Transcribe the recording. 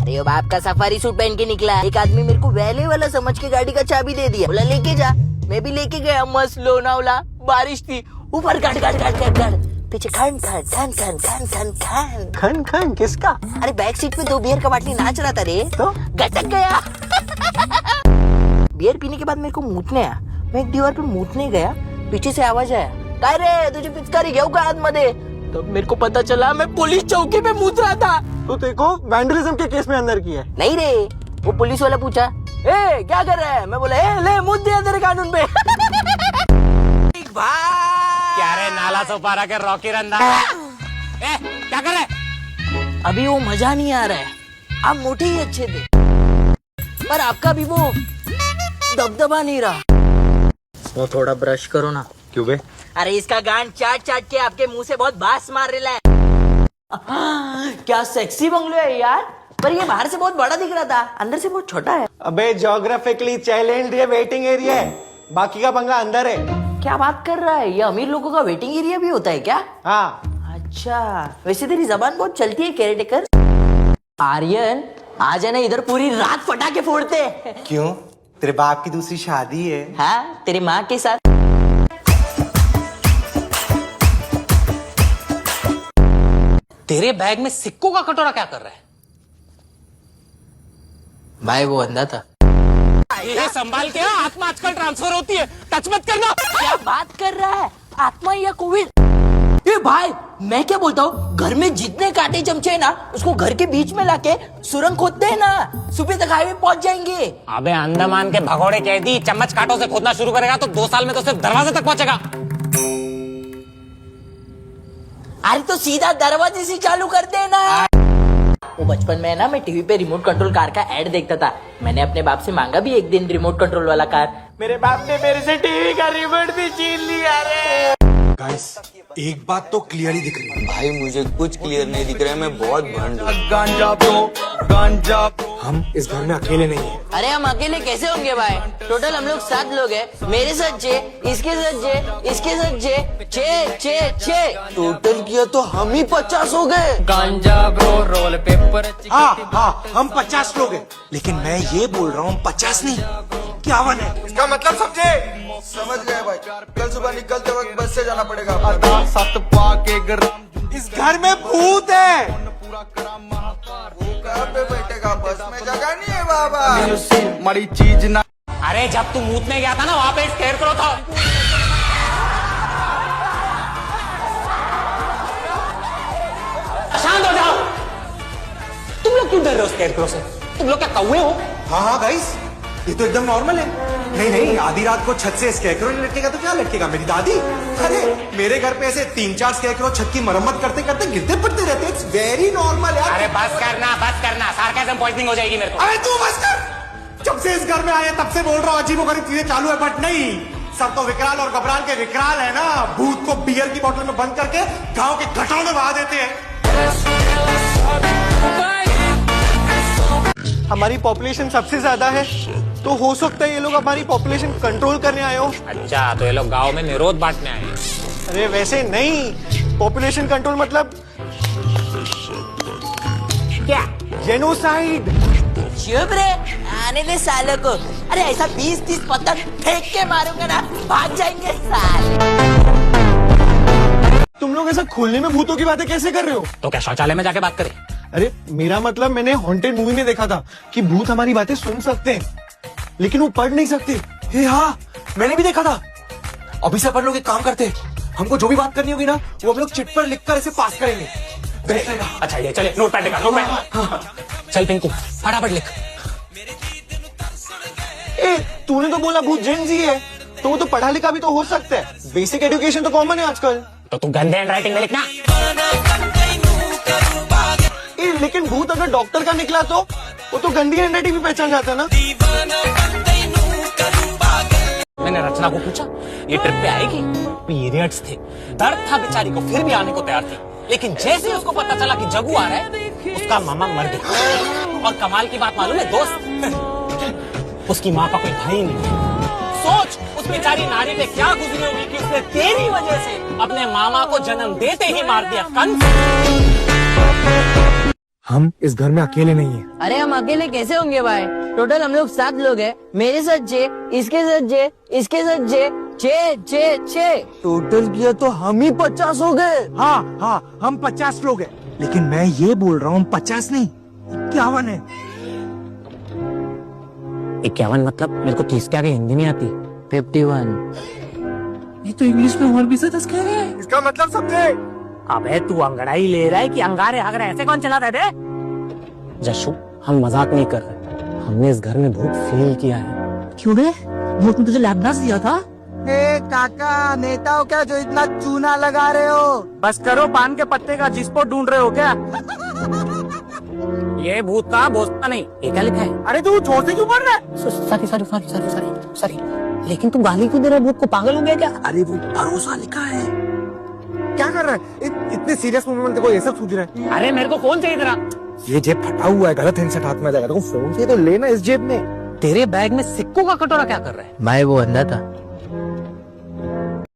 अरे अब आपका सफारी सूट पहन के निकला। एक आदमी मेरे को वैले वाला समझ के गाड़ी का चाबी दे दिया, बोला लेके जा। मैं भी लेके गया, मस्त लोनावला। बारिश थी, ऊपर गाड़ गाड़ गाड़ गाड़ गाड़, पीछे खन खन खन खन खन खन खन खन खन किसका? अरे बैक सीट पे 2 बियर का बाटली नाच रहा था रे, तो गटक गया। बियर पीने के बाद मेरे को मूतने आया। मैं एक दीवार पे मूतने गया, पीछे से आवाज आया, काय रे तुझे पिचकारी घेऊ का हाथ मध्ये? तब मेरे को पता चला मैं पुलिस चौकी पे मूत रहा था। तो देखो वैंडलिज्म के केस में अंदर किया है। नहीं रे, वो पुलिस वाला पूछा, ए क्या कर रहा है? मैं बोला, ए ले मूत दिया तेरे कानून पे। क्या रे नाला सोपारा के रॉकी रंदा? ए क्या कर रहे? अभी वो मजा नहीं आ रहा है, आप मोटे ही अच्छे थे, पर आपका भी वो दबदबा नहीं रहा। वो थोड़ा ब्रश करो ना। क्यों बे? अरे इसका गांड चाट चाट के आपके मुंह से बहुत बास मार रहा है। क्या सेक्सी बंगलो है यार, पर ये बाहर से बहुत बड़ा दिख रहा था, अंदर से बहुत छोटा है। अबे ज्योग्राफिकली चैलेंज्ड ये वेटिंग एरिया है, बाकी का बंगला अंदर है। क्या बात कर रहा है, ये अमीर लोगों का वेटिंग एरिया भी होता है क्या? हाँ। अच्छा, वैसे तेरी जबान बहुत चलती है केयरटेकर। आर्यन आ जाना इधर, पूरी रात पटाखे फोड़ते हैं। क्यों? तेरे बाप की दूसरी शादी है? हाँ, तेरी माँ के साथ। तेरे बैग में सिक्कों का कटोरा क्या कर रहा है? भाई वो अंधा था। ये संभाल के, आत्मा आजकल ट्रांसफर होती है, टच मत करना। क्या बात कर रहा है, आत्मा या कोविड? ए भाई मैं क्या बोलता हूँ, घर में जितने कांटे चमचे है ना, उसको घर के बीच में लाके सुरंग खोदते हैं ना, सुबह तक हाईवे पहुंच जाएंगे। अबे अंडमान के भगोड़े कैदी चम्मच कांटों से खोदना शुरू करेगा तो 2 साल में तो सिर्फ दरवाजे तक पहुंचेगा। अरे तो सीधा दरवाजे से चालू करते हैं ना। वो बचपन में ना मैं टीवी पे रिमोट कंट्रोल कार का एड देखता था। मैंने अपने बाप से मांगा भी एक दिन रिमोट कंट्रोल वाला कार। मेरे बाप ने मेरे से टीवी का रिमोट भी छीन लिया रे। गाइस, एक बात तो क्लियरली दिख रही है। भाई मुझे कुछ क्लियर नहीं दिख रहा है, मैं बहुत भंड हूँ। गांजा हम इस घर में अकेले नहीं है। अरे हम अकेले कैसे होंगे भाई, टोटल हम लोग 7 लोग हैं। मेरे साथ 6, इसके साथ 6, इसके साथ 6। टोटल किया तो हम ही 50 हो गए। गांजा ब्रो रोल पेपर। हाँ हम 50 लोग हैं, लेकिन मैं ये बोल रहा हूँ 50 नहीं 51 है। इसका मतलब समझे? समझ गए भाई, कल सुबह निकलते वक्त बस से जाना पड़ेगा। इस घर में भूत है। वो कहाँ पे बैठेगा, बस में जगह नहीं है बाबा। मरी चीज ना। अरे जब तू मूतने गया था ना, वहाँ पे एक स्केरक्रो था। शांत हो जाओ। तुम लोग क्यों डर रहे हो स्केरक्रो से? तुम लोग क्या कौवे हो? हाँ गाइस, ये तो एकदम नॉर्मल है। नहीं आधी रात को छत से स्केरक्रो नहीं लटकेगा तो क्या लटकेगा? मेरी दादी। अरे मेरे घर पे ऐसे 3-4 स्केरक्रो छत की मरम्मत करते करते गिरते पड़ते रहते। इट्स वेरी नॉर्मल यार। अरे बस करना, सार्केज्म पॉइजनिंग हो जाएगी मेरे को। अरे तू बस कर। जब से इस घर में आए तब से बोल रहा हूँ अजीबोगरीब चीजें चालू है, बट नहीं, सब तो विकराल और घबराल के विकराल है ना। भूत को बियर की बोतल में बंद करके गाँव के गटरों में बहा देते हैं। हमारी पॉपुलेशन सबसे ज्यादा है, तो हो सकता है ये लोग हमारी पॉपुलेशन कंट्रोल करने आए हो। अच्छा, तो ये लोग गांव में निरोध बांटने आए हैं। अरे वैसे नहीं, पॉपुलेशन कंट्रोल मतलब क्या? जेनोसाइड। चुप रे, आने दे सालों को। अरे ऐसा 20-30 पत्थर फेंक के मारूंगा ना, भाग जाएंगे साले। तुम लोग ऐसा खुलने में भूतों की बातें कैसे कर रहे हो? तो क्या शौचालय में जाके बात करें? अरे मेरा मतलब, मैंने हॉन्टेड मूवी में देखा था कि भूत हमारी बातें सुन सकते हैं लेकिन वो पढ़ नहीं सकते। हे हाँ, मैंने भी देखा था। अभी से अपन लोग एक काम करते हैं, हमको जो भी बात करनी होगी ना, वो हम लोग चिट पर लिखकर ऐसे पास करेंगे। अच्छा ये चले, नोट पैड निकाल, नोट पैड। चल पिंकू फटाफट लिख। ए, तूने तो बोला भूत जेन जी है, तो वो तो पढ़ा लिखा भी तो हो सकता है। बेसिक एजुकेशन तो कॉमन है आजकल। तो तू गंदे हैंडराइटिंग में लिखना। लेकिन भूत अगर डॉक्टर का निकला तो वो तो गंदी हैंडराइटिंग भी पहचान जाता है ना। मैंने रचना को पूछा ये ट्रिप पे आएगी। पीरियड्स थे, दर्द था बेचारी को, फिर भी आने को तैयार थी। लेकिन जैसे उसको पता चला कि जग्गू आ रहा है, उसका मामा मर गया। और कमाल की बात मालूम है दोस्त, उसकी माँ का कोई भाई नहीं। सोच उस बेचारी नारी पे क्या गुजरी होगी कि उसने तेरी वजह से अपने मामा को जन्म देते ही मार दिया। कंस हम इस घर में अकेले नहीं है। अरे हम अकेले कैसे होंगे भाई? टोटल हम लोग 7 लोग हैं। मेरे साथ 6, इसके साथ 6, इसके साथ 6। टोटल किया तो हम ही 50 हो गए। हाँ हाँ, हम 50 लोग हैं, लेकिन मैं ये बोल रहा हूँ 50 नहीं 51 है। 51 मतलब? मेरे को 30 के आगे हिंदी नहीं आती। 51। ये तो इंग्लिश में और भी ज्यादा कह रहे हैं। इसका मतलब समझे? अबे तू अंगड़ाई ले रहा है कि अंगारे हगरे ऐसे कौन चलाता है बे? जशु, हम मजाक नहीं कर रहे, हमने इस घर में बहुत फील किया है। क्यों बे? वो तुझे लैबनास दिया था? ए काका, नेता हो क्या जो इतना चूना लगा रहे हो? बस करो पान के पत्ते का जिसको ढूंढ रहे हो क्या? ये भूत का भोसता नहीं। ये क्या लिखा है? अरे तू छोड़ से क्यों पढ़ रहा है? सॉरी। लेकिन तू गाली क्यों दे रहा है? भूत को पागल हो गया क्या? अरे वो भरोसा लिखा है। क्या कर रहा है? इतने सीरियस मोमेंट में देखो ये सब सूझ रहा है। अरे मेरे को फोन चाहिए तेरा। ये जेब फटा हुआ है, गलत हैंडसेट हाथ में आ जाएगा। देखो फोन से तो लेना इस जेब में। तेरे बैग में सिक्कों का कटोरा क्या कर रहा है? भाई वो अंधा था।